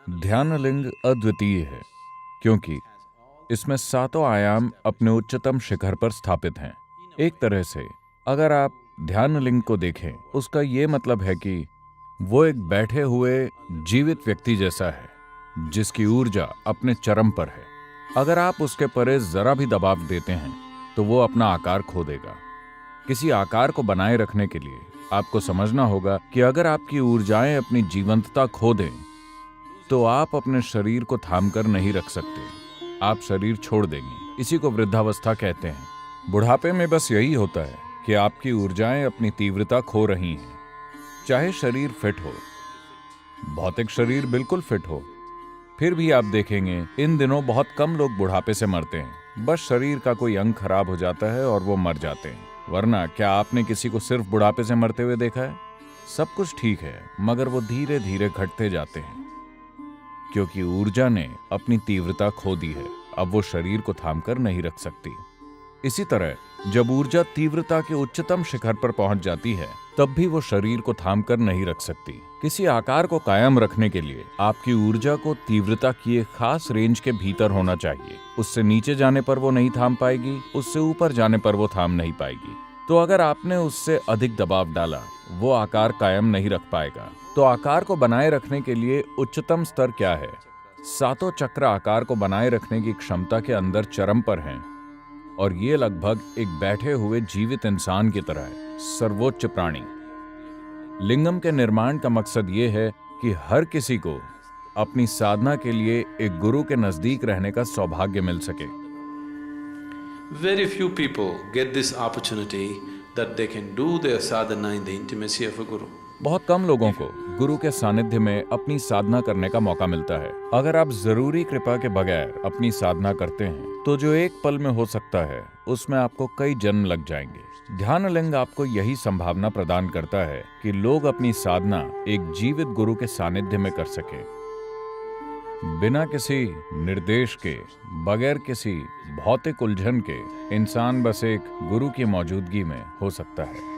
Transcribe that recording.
ध्यान लिंग अद्वितीय है क्योंकि इसमें सातों आयाम अपने उच्चतम शिखर पर स्थापित हैं। एक तरह से अगर आप ध्यान लिंग को देखें, उसका ये मतलब है कि वो एक बैठे हुए जीवित व्यक्ति जैसा है जिसकी ऊर्जा अपने चरम पर है। अगर आप उसके परे जरा भी दबाव देते हैं तो वो अपना आकार खो देगा। किसी आकार को बनाए रखने के लिए आपको समझना होगा कि अगर आपकी ऊर्जाएं अपनी जीवंतता खो दें तो आप अपने शरीर को थाम कर नहीं रख सकते। आप शरीर छोड़ देंगे। इसी को वृद्धावस्था कहते हैं। बुढ़ापे में बस यही होता है कि आपकी ऊर्जाएं अपनी तीव्रता खो रही हैं। चाहे शरीर फिट हो, भौतिक शरीर बिल्कुल फिट हो, फिर भी आप देखेंगे इन दिनों बहुत कम लोग बुढ़ापे से मरते हैं। बस शरीर का कोई अंग खराब हो जाता है और वो मर जाते हैं। वरना क्या आपने किसी को सिर्फ बुढ़ापे से मरते हुए देखा है? सब कुछ ठीक है, मगर वो धीरे धीरे घटते जाते हैं क्योंकि ऊर्जा ने अपनी तीव्रता खो दी है। अब वो शरीर को थाम कर नहीं रख सकती। इसी तरह जब ऊर्जा तीव्रता के उच्चतम शिखर पर पहुंच जाती है तब भी वो शरीर को थाम कर नहीं रख सकती। किसी आकार को कायम रखने के लिए आपकी ऊर्जा को तीव्रता की एक खास रेंज के भीतर होना चाहिए। उससे नीचे जाने पर वो नहीं थाम पाएगी, उससे ऊपर जाने पर वो थाम नहीं पाएगी। तो अगर आपने उससे अधिक दबाव डाला, वो आकार कायम नहीं रख पाएगा। तो आकार को बनाए रखने के लिए उच्चतम स्तर क्या है? सातों चक्र आकार को बनाए रखने की क्षमता के अंदर चरम पर हैं और ये लगभग एक बैठे हुए जीवित इंसान की तरह है, सर्वोच्च प्राणी। लिंगम के निर्माण का मकसद ये है कि हर किसी को अपनी साधना के लिए एक गुरु के नजदीक रहने का सौभाग्य मिल सके। Very few people get this opportunity that they can do their sadhana in the intimacy of a guru. बहुत कम लोगों को गुरु के सानिध्य में अपनी साधना करने का मौका मिलता है। अगर आप जरूरी कृपा के बगैर अपनी साधना करते हैं तो जो एक पल में हो सकता है उसमें आपको कई जन्म लग जाएंगे। ध्यान लिंग आपको यही संभावना प्रदान करता है कि लोग अपनी साधना एक जीवित गुरु के सानिध्य में कर सके, बिना किसी निर्देश के, बगैर किसी भौतिक उलझन के। इंसान बस एक गुरु की मौजूदगी में हो सकता है।